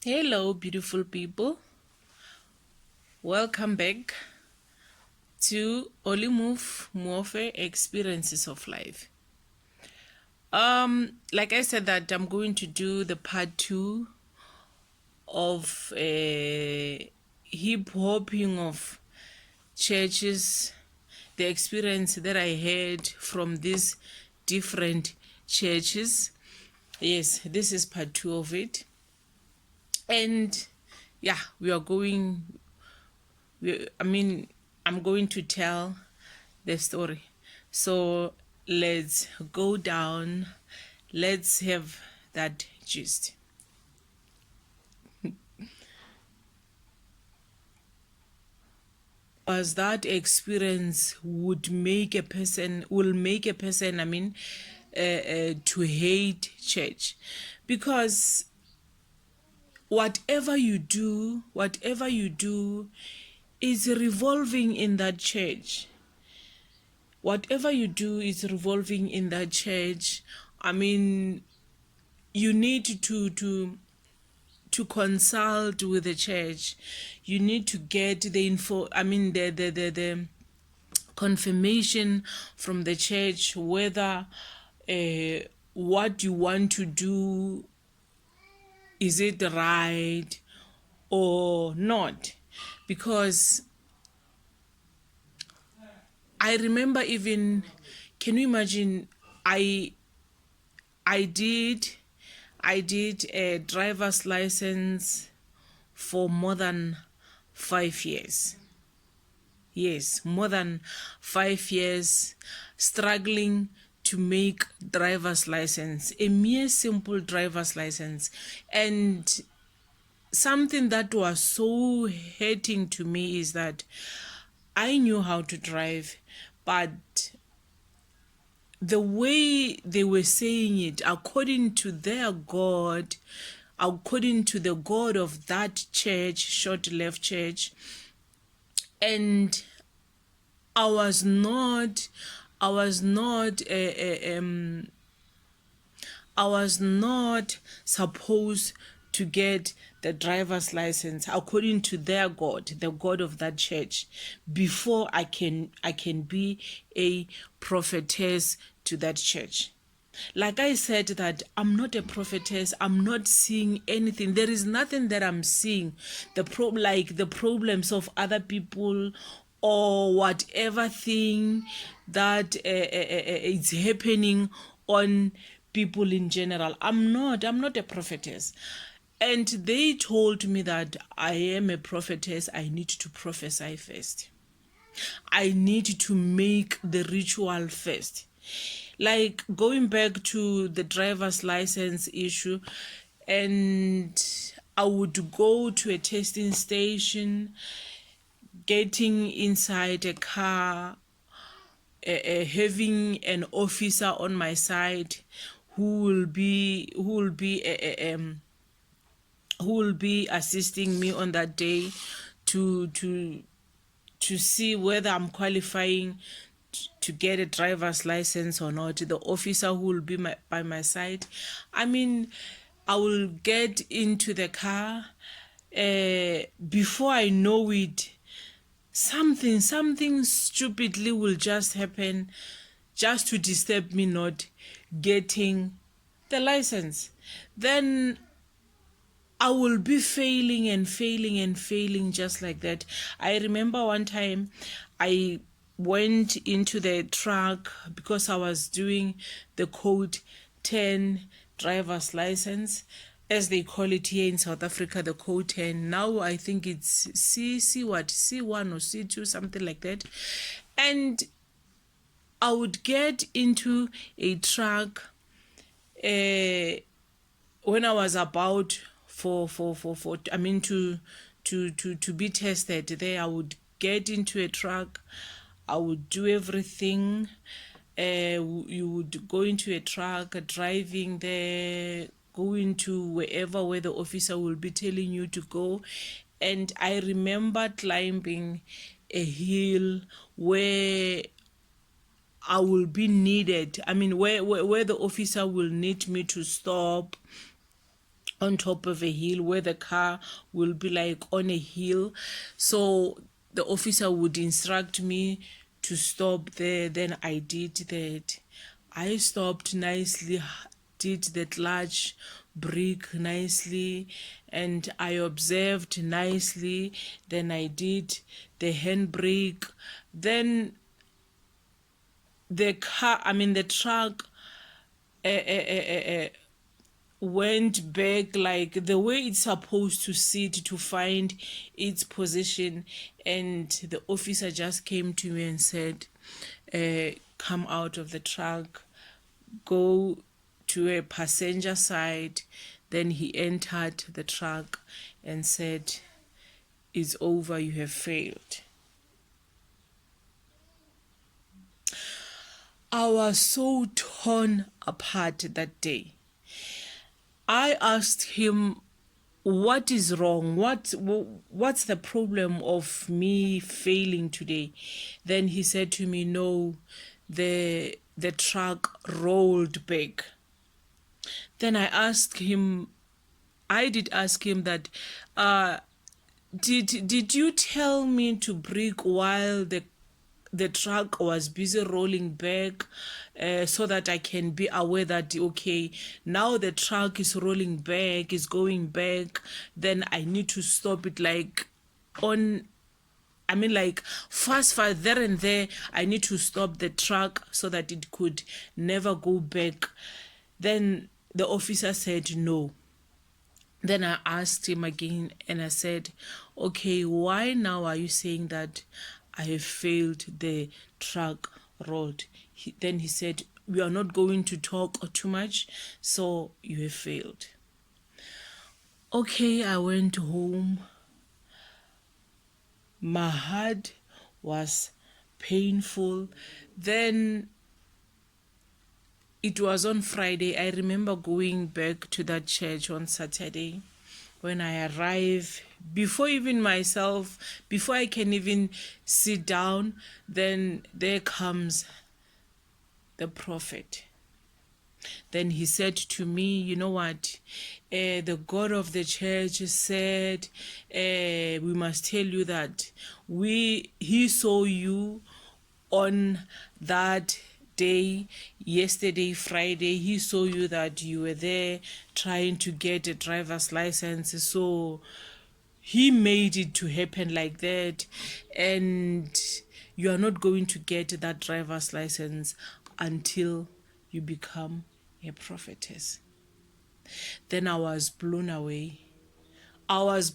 Hello, beautiful people. Welcome back to Olimove Morphe Experiences of Life. Like I said, that I'm going to do the part 2 of hip hopping of churches, the experience that I had from these different churches. Yes, this is part 2 of it. And yeah, I'm going to tell the story. So let's go down. Let's have that gist. As that experience will make a person, to hate church, because whatever you do is revolving in that church. Whatever you do is revolving in that church. You need to consult with the church. You need to get the the confirmation from the church whether what you want to do, is it right or not. Because I remember, even, can you imagine, I did a driver's license for more than 5 years. Yes, more than 5 years, struggling to make driver's license, a mere simple driver's license. And something that was so hurting to me is that I knew how to drive, but the way they were saying it, according to their God, according to the God of that church, Short Left Church, and I was not supposed to get the driver's license according to their God, the God of that church, before I can be a prophetess to that church. Like I said, that I'm not a prophetess. I'm not seeing anything. There is nothing that I'm seeing. Like the problems of other people, or whatever thing that is happening on people in general. I'm not a prophetess. And they told me that I am a prophetess. I need to prophesy first. I need to make the ritual first. Like, going back to the driver's license issue, and I would go to a testing station, getting inside a car, having an officer on my side who will be assisting me on that day to see whether I'm qualifying to get a driver's license or not. The officer who will be by my side. I will get into the car. Before I know it, something stupidly will just happen, just to disturb me not getting the license. Then I will be failing and failing just like that. I remember one time I went into the truck because I was doing the code 10 driver's license, as they call it here in South Africa, the code 10. Now I think it's C1 or C2, something like that. And I would get into a truck when I was about to be tested there. I would get into a truck. I would do everything. You would go into a truck, driving there, going to where the officer will be telling you to go. And I remember climbing a hill where I will be needed. Where the officer will need me to stop, on top of a hill where the car will be like on a hill. So the officer would instruct me to stop there. Then I did that. I stopped nicely, did the clutch brake nicely, and I observed nicely. Then I did the handbrake. Then the truck went back like the way it's supposed to sit to find its position, and the officer just came to me and said, come out of the truck, go to a passenger side. Then he entered the truck and said, it's over, you have failed. I was so torn apart that day. I asked him, what is wrong? What's the problem of me failing today? Then he said to me, no, the truck rolled back. Then I did ask him that, did you tell me to brake while the truck was busy rolling back, so that I can be aware that, okay, now the truck is rolling back, is going back, then I need to stop it like fast there and there. I need to stop the truck so that it could never go back. Then the officer said no. Then I asked him again and I said, okay, why now are you saying that I have failed, the truck rolled? Then he said, we are not going to talk too much, so you have failed. Okay, I went home. My heart was painful. Then it was on Friday. I remember going back to that church on Saturday. When I arrive, before I can even sit down, then there comes the prophet. Then he said to me, you know what, the God of the church said, we must tell you that he saw you on that day, yesterday, Friday. He saw you that you were there trying to get a driver's license, so he made it to happen like that, and you are not going to get that driver's license until you become a prophetess. Then I was blown away. I was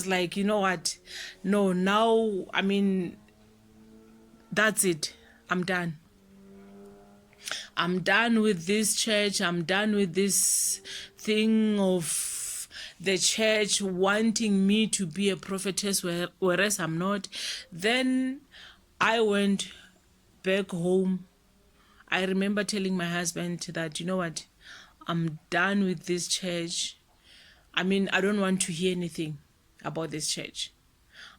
like, you know what, no, now, that's it, I'm done with this church. I'm done with this thing of the church wanting me to be a prophetess, whereas I'm not. Then I went back home. I remember telling my husband that, you know what, I'm done with this church. I don't want to hear anything about this church.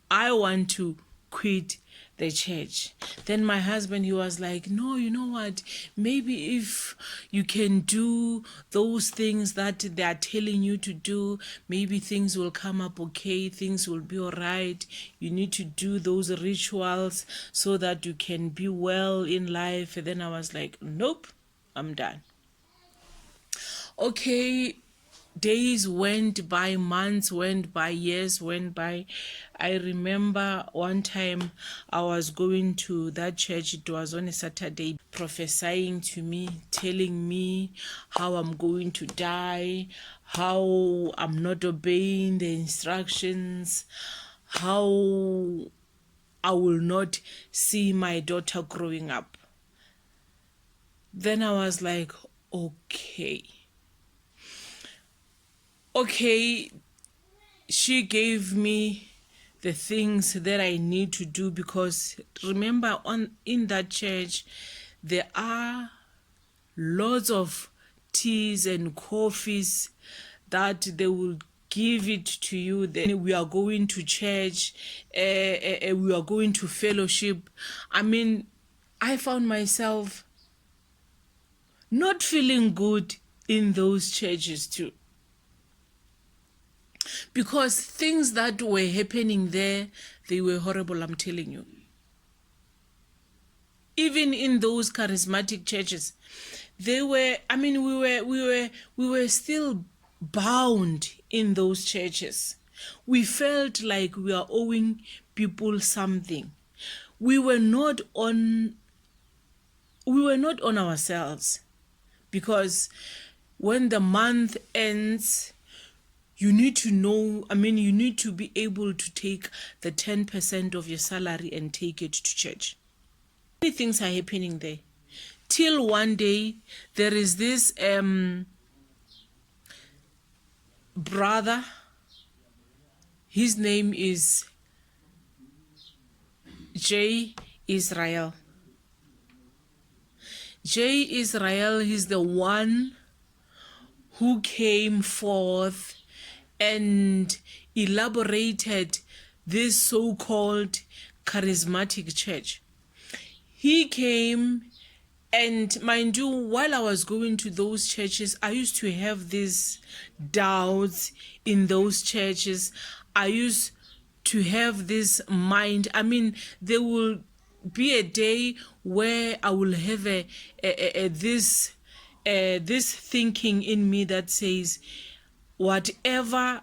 I want to quit the church. Then my husband, he was like, no, you know what, maybe if you can do those things that they are telling you to do, maybe things will come up okay, things will be all right. You need to do those rituals so that you can be well in life. And then I was like, nope, I'm done. Okay, days went by, months went by, years went by. I remember one time I was going to that church. It was on a Saturday, prophesying to me, telling me how I'm going to die, how I'm not obeying the instructions, how I will not see my daughter growing up. Then I was like, okay, she gave me the things that I need to do, because remember, in that church there are lots of teas and coffees that they will give it to you. Then we are going to church, we are going to fellowship. I found myself not feeling good in those churches too. because things that were happening there, they were horrible, I'm telling you. Even in those charismatic churches, they were, I mean, we were still bound in those churches. We felt like we are owing people something. We were not on ourselves, because when the month ends, you need to know, I mean, you need to be able to take the 10% of your salary and take it to church. Many things are happening there. Till one day, there is this brother. His name is J. Israel. J. Israel, he's the one who came forth and elaborated this so-called charismatic church. He came, and mind you, while I was going to those churches, I used to have these doubts in those churches. I used to have this mind. I mean, there will be a day where I will have this thinking in me that says, whatever